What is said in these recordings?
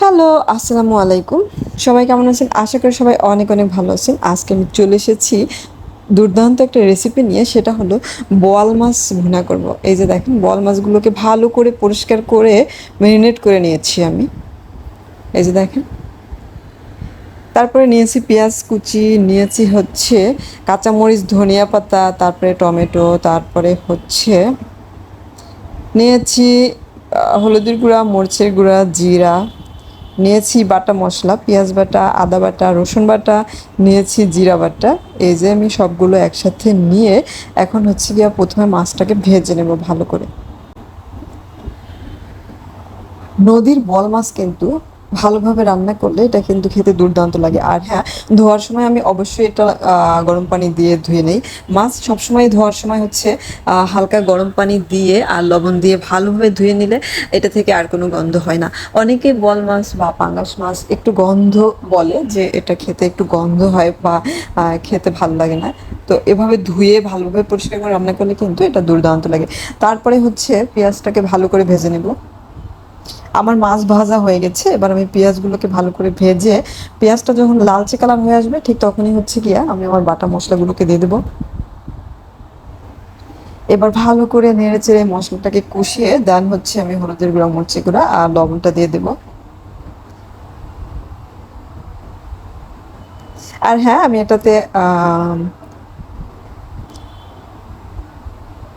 Hello, আসসালামু আলাইকুম। সবাই কেমন আছেন? আশা করি সবাই অনেক অনেক ভালো আছেন। আজকে আমি চলে এসেছি দুর্দান্ত একটা রেসিপি নিয়ে, সেটা হলো বোয়াল মাছ ভুনা করব। এই যে দেখেন, বোয়াল মাছগুলোকে ভালো করে পরিষ্কার করে ম্যারিনেট করে নিয়েছি আমি। এই যে দেখেন, তারপরে নিয়েছি পেঁয়াজ কুচি, নিয়েছি হচ্ছে কাঁচামরিচ, ধনিয়া পাতা, তারপরে টমেটো, তারপরে হচ্ছে নিয়েছি হলুদের গুঁড়া, মরিচের গুঁড়া, জিরা, নিয়েছি বাটা মশলা, পেঁয়াজ বাটা, আদা বাটা, রসুন বাটা, নিয়েছি জিরা বাটা। এই যে আমি সবগুলো একসাথে নিয়ে এখন হচ্ছে গিয়া প্রথমে মাছটাকে ভেজে নেব ভালো করে। নদীর বোয়াল মাছ কিন্তু ভালোভাবে রান্না করলে এটা কিন্তু খেতে দুর্দান্ত লাগে। আর হ্যাঁ, ধোয়ার সময় আমি অবশ্যই এটা গরম পানি দিয়ে ধুয়ে নেই। মাছ সবসময় ধোয়ার সময় হচ্ছে হালকা গরম পানি দিয়ে আর লবণ দিয়ে ভালোভাবে ধুয়ে নিলে এটা থেকে আর কোনো গন্ধ হয় না। অনেকে বোয়াল মাছ বা পাঙ্গাস মাছ একটু গন্ধ বলে যে এটা খেতে একটু গন্ধ হয় বা খেতে ভালো লাগে না। তো এভাবে ধুয়ে ভালোভাবে পরিষ্কার করে রান্না করলে কিন্তু এটা দুর্দান্ত লাগে। তারপরে হচ্ছে পেঁয়াজটাকে ভালো করে ভেজে নেব। আমার মাছ ভাজা হয়ে গেছে, এবার আমি পেঁয়াজগুলোকে ভালো করে ভেজে পেঁয়াজটা যখন লালচে কালার হয়ে আসবে ঠিক তখনই হচ্ছে গিয়া আমি আমার বাটা মশলাগুলোকে দিয়ে দেবো। এবার ভালো করে নেড়ে চেড়ে মশলাটাকে কষিয়ে দেন হচ্ছে আমি হলুদের গুঁড়া, মরিচের গুঁড়া আর লবণটা দিয়ে দেবো। আর হ্যাঁ, আমি এটাতে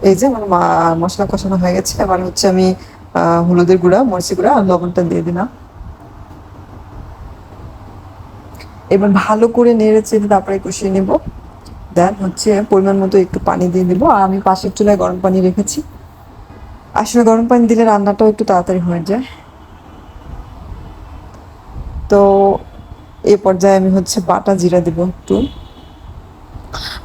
এই যে আমার মশলা কষানো হয়ে গেছে, এবার হচ্ছে আমি হলুদের গুঁড়া, মরিচের গুঁড়া আর লবণটা দিয়ে দিলাম। এবার ভালো করে নেড়ে চেড়ে তারপরে কষিয়ে নেব। দেন হচ্ছে পরিমাণ মতো একটু পানি দিয়ে দিব। আর আমি পাশের চুলায় গরম পানি রেখেছি। আসলে গরম পানি দিলে রান্নাটাও একটু তাড়াতাড়ি হয়ে যায়। তো এই পর্যায়ে আমি হচ্ছে বাটা জিরা দিব একটু।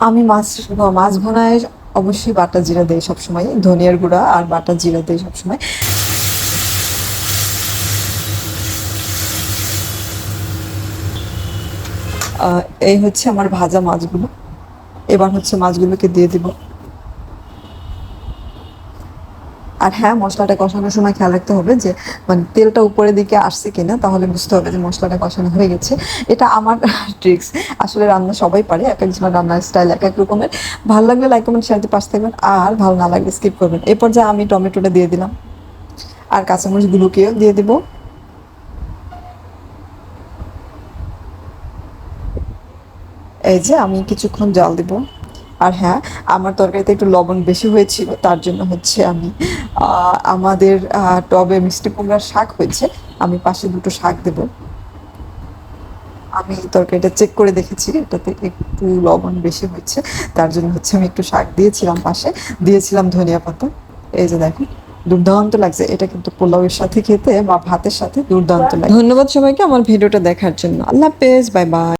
আমি মাছ ভুনায় অবশ্যই বাটা জিরা দেই সবসময়, ধনিয়ার গুঁড়া আর বাটা জিরা দেই সবসময়। এই হচ্ছে আমার ভাজা মাছগুলো। এবার হচ্ছে মাছগুলোকে দিয়ে দিব। আর হ্যাঁ, মশলাটা কষানোর সময় খেয়াল রাখতে হবে যে মানে তেলটা উপরের দিকে আসছে কিনা, তাহলে বুঝতে হবে যে মশলাটা কষানো হয়ে গেছে। এটা আমার ট্রিক্স। আসলে রান্না সবাই পারে, এক একজনের রান্নার স্টাইল এক এক রকমের। ভালো লাগলে লাইক কমেন্ট শেয়ার দিয়ে পাশে থাকবেন, আর ভালো না লাগলে স্কিপ করবেন। এরপর যা আমি টমেটোটা দিয়ে দিলাম আর কাঁচামরিচগুলোকেও দিয়ে দিব। এই যে আমি কিছুক্ষণ জাল দিব। আর হ্যাঁ, আমার তরকারিতে একটু লবণ বেশি হয়েছিল, তার জন্য হচ্ছে আমি আমাদের টবে মিষ্টি কুমড়ার শাক হয়েছে, আমি পাশে দুটো শাক দেব। আমি তরকারিটা চেক করে দেখেছি, এটাতে একটু লবণ বেশি হয়েছে, তার জন্য হচ্ছে আমি একটু শাক দিয়েছিলাম, পাশে দিয়েছিলাম ধনিয়া পাতা। এই যে দেখুন, দুর্দান্ত লাগছে এটা, কিন্তু পোলাওয়ের সাথে খেতে বা ভাতের সাথে দুর্দান্ত লাগে। ধন্যবাদ সবাইকে আমার ভিডিওটা দেখার জন্য। আল্লাহ হাফেজ, বাই বাই।